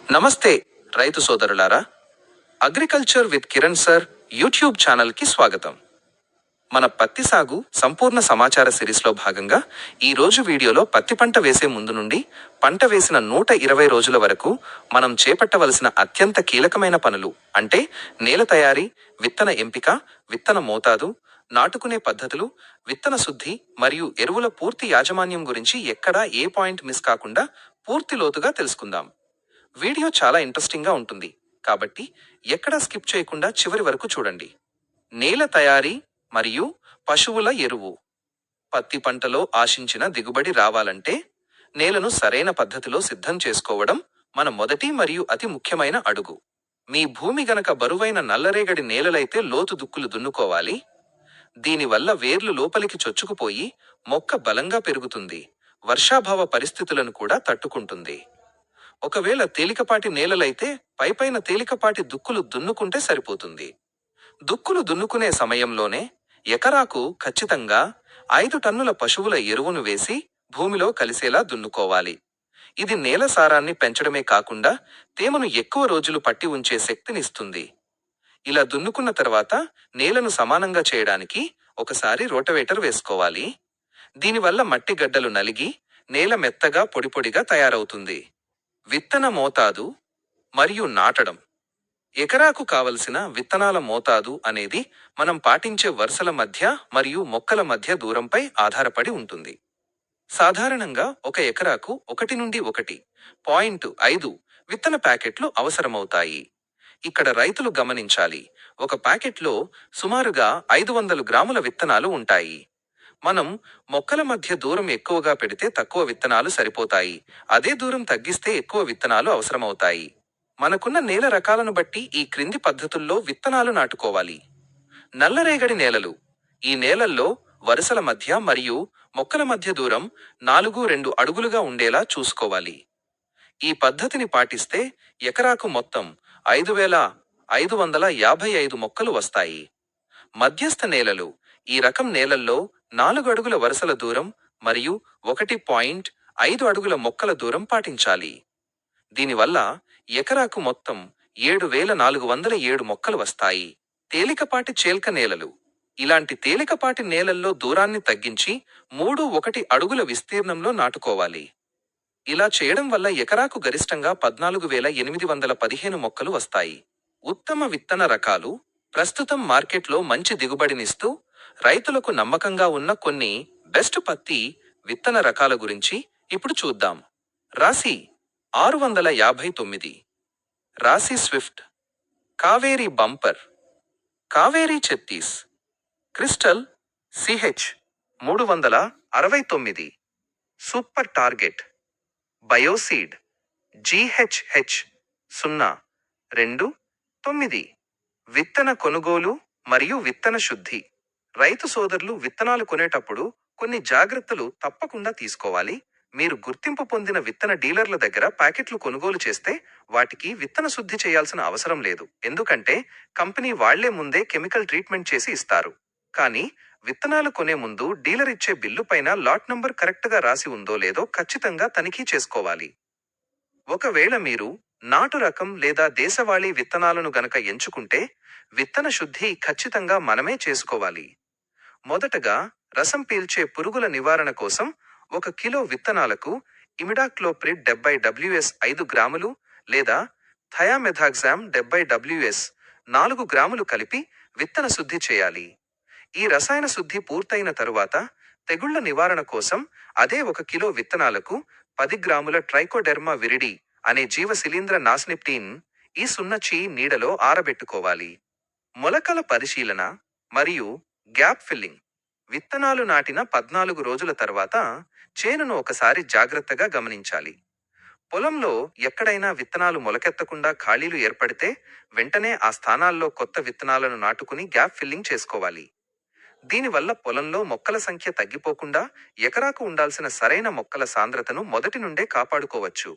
నమస్తే రైతు సోదరులారా, agriculture with Kiran sir YouTube ఛానల్కి స్వాగతం. మన పత్తి సాగు సంపూర్ణ సమాచార సిరీస్లో భాగంగా ఈ రోజు వీడియోలో పత్తి పంట వేసే ముందు నుండి పంట వేసిన 120 రోజుల వరకు మనం చేపట్టవలసిన అత్యంత కీలకమైన పనులు అంటే నేల తయారీ, విత్తన ఎంపిక, విత్తన మోతాదు, నాటుకునే పద్ధతులు, విత్తన శుద్ధి మరియు ఎరువుల పూర్తి యాజమాన్యం గురించి ఎక్కడా ఏ పాయింట్ మిస్ కాకుండా పూర్తి లోతుగా తెలుసుకుందాం. వీడియో చాలా ఇంట్రెస్టింగ్గా ఉంటుంది కాబట్టి ఎక్కడా స్కిప్ చేయకుండా చివరి వరకు చూడండి. నేల తయారీ మరియు పశువుల ఎరువు. పత్తి పంటలో ఆశించిన దిగుబడి రావాలంటే నేలను సరైన పద్ధతిలో సిద్ధం చేసుకోవడం మన మొదటి మరియు అతి ముఖ్యమైన అడుగు. మీ భూమి గనక బరువైన నల్లరేగడి నేలలైతే లోతు దుక్కులు దున్నుకోవాలి. దీనివల్ల వేర్లు లోపలికి చొచ్చుకుపోయి మొక్క బలంగా పెరుగుతుంది, వర్షాభావ పరిస్థితులను కూడా తట్టుకుంటుంది. ఒకవేళ తేలికపాటి నేలలైతే పైపైన తేలికపాటి దుక్కులు దున్నుకుంటే సరిపోతుంది. దుక్కులు దున్నుకునే సమయంలోనే ఎకరాకు ఖచ్చితంగా 5 టన్నుల పశువుల ఎరువును వేసి భూమిలో కలిసేలా దున్నుకోవాలి. ఇది నేల సారాన్ని పెంచడమే కాకుండా తేమను ఎక్కువ రోజులు పట్టి ఉంచే శక్తినిస్తుంది. ఇలా దున్నుకున్న తర్వాత నేలను సమానంగా చేయడానికి ఒకసారి రోటవేటర్ వేసుకోవాలి. దీనివల్ల మట్టి గడ్డలు నలిగి నేల మెత్తగా పొడిపొడిగా తయారవుతుంది. విత్తన మోతాదు మరియు నాటడం. ఎకరాకు కావలసిన విత్తనాల మోతాదు అనేది మనం పాటించే వరుసల మధ్య మరియు మొక్కల మధ్య దూరంపై ఆధారపడి ఉంటుంది. సాధారణంగా ఒక ఎకరాకు 1 నుండి 1.5 విత్తన ప్యాకెట్లు అవసరమవుతాయి. ఇక్కడ రైతులు గమనించాలి, ఒక ప్యాకెట్లో సుమారుగా 500 గ్రాముల విత్తనాలు ఉంటాయి. మనం మొక్కల మధ్య దూరం ఎక్కువగా పెడితే తక్కువ విత్తనాలు సరిపోతాయి, అదే దూరం తగ్గిస్తే ఎక్కువ విత్తనాలు అవసరమవుతాయి. మనకున్న నేల రకాలను బట్టి ఈ క్రింది పద్ధతుల్లో విత్తనాలు నాటుకోవాలి. నల్లరేగడి నేలలు. ఈ నేలల్లో వరుసల మధ్య మరియు మొక్కల మధ్య దూరం 4-2 అడుగులుగా ఉండేలా చూసుకోవాలి. ఈ పద్ధతిని పాటిస్తే ఎకరాకు మొత్తం 5555 మొక్కలు వస్తాయి. మధ్యస్థ నేలలు. ఈ రకం నేలల్లో 4 అడుగుల వరుసల దూరం మరియు 1.5 అడుగుల మొక్కల దూరం పాటించాలి. దీనివల్ల ఎకరాకు మొత్తం 7407 మొక్కలు వస్తాయి. తేలికపాటి చేల్క నేలలు. ఇలాంటి తేలికపాటి నేలల్లో దూరాన్ని తగ్గించి 3-1 అడుగుల విస్తీర్ణంలో నాటుకోవాలి. ఇలా చేయడం వల్ల ఎకరాకు గరిష్టంగా 14815 మొక్కలు వస్తాయి. ఉత్తమ విత్తన రకాలు. ప్రస్తుతం మార్కెట్లో మంచి దిగుబడినిస్తూ రైతులకు నమ్మకంగా ఉన్న కొన్ని బెస్ట్ పత్తి విత్తన రకాల గురించి ఇప్పుడు చూద్దాం. రాశి 659, రాశి స్విఫ్ట్, కావేరీ బంపర్, కావేరీ చెత్తీస్, Crystal CH 369, Super Target, Bioseed GHH 029. విత్తన కొనుగోలు మరియు విత్తన శుద్ధి. రైతు సోదరులు విత్తనాలు కొనేటప్పుడు కొన్ని జాగ్రత్తలు తప్పకుండా తీసుకోవాలి. మీరు గుర్తింపు పొందిన విత్తన డీలర్ల దగ్గర ప్యాకెట్లు కొనుగోలు చేస్తే వాటికి విత్తన శుద్ధి చేయాల్సిన అవసరం లేదు, ఎందుకంటే కంపెనీ వాళ్లే ముందే కెమికల్ ట్రీట్మెంట్ చేసి ఇస్తారు. కానీ విత్తనాలు కొనే ముందు డీలర్ ఇచ్చే బిల్లు పైన లాట్ నంబర్ కరెక్ట్గా రాసి ఉందో లేదో ఖచ్చితంగా తనిఖీ చేసుకోవాలి. ఒకవేళ మీరు నాటు రకం లేదా దేశవాళీ విత్తనాలను గనక ఎంచుకుంటే విత్తన శుద్ధి ఖచ్చితంగా మనమే చేసుకోవాలి. మొదటగా రసం పీల్చే పురుగుల నివారణ కోసం 1 కిలో విత్తనాలకు ఇమిడాక్లోప్రిడ్ 70 WS 5 గ్రాములు లేదా థయామెథాక్సామ్ 70 WS 4 గ్రాములు కలిపి విత్తన శుద్ధి చేయాలి. ఈ రసాయన శుద్ధి పూర్తయిన తరువాత తెగుళ్ల నివారణ కోసం అదే 1 కిలో విత్తనాలకు 10 గ్రాముల ట్రైకోడెర్మా విరిడి అనే జీవ శిలీంద్ర నాశనిప్టీన్ ఈ 0 నీడలో ఆరబెట్టుకోవాలి. మొలకల పరిశీలన మరియు గ్యాప్ ఫిల్లింగ్. విత్తనాలు నాటిన 14 రోజుల తర్వాత చేనును ఒకసారి జాగ్రత్తగా గమనించాలి. పొలంలో ఎక్కడైనా విత్తనాలు మొలకెత్తకుండా ఖాళీలు ఏర్పడితే వెంటనే ఆ స్థానాల్లో కొత్త విత్తనాలను నాటుకుని గ్యాప్ ఫిల్లింగ్ చేసుకోవాలి. దీనివల్ల పొలంలో మొక్కల సంఖ్య తగ్గిపోకుండా ఎకరాకు ఉండాల్సిన సరైన మొక్కల సాంద్రతను మొదటి నుండే కాపాడుకోవచ్చు.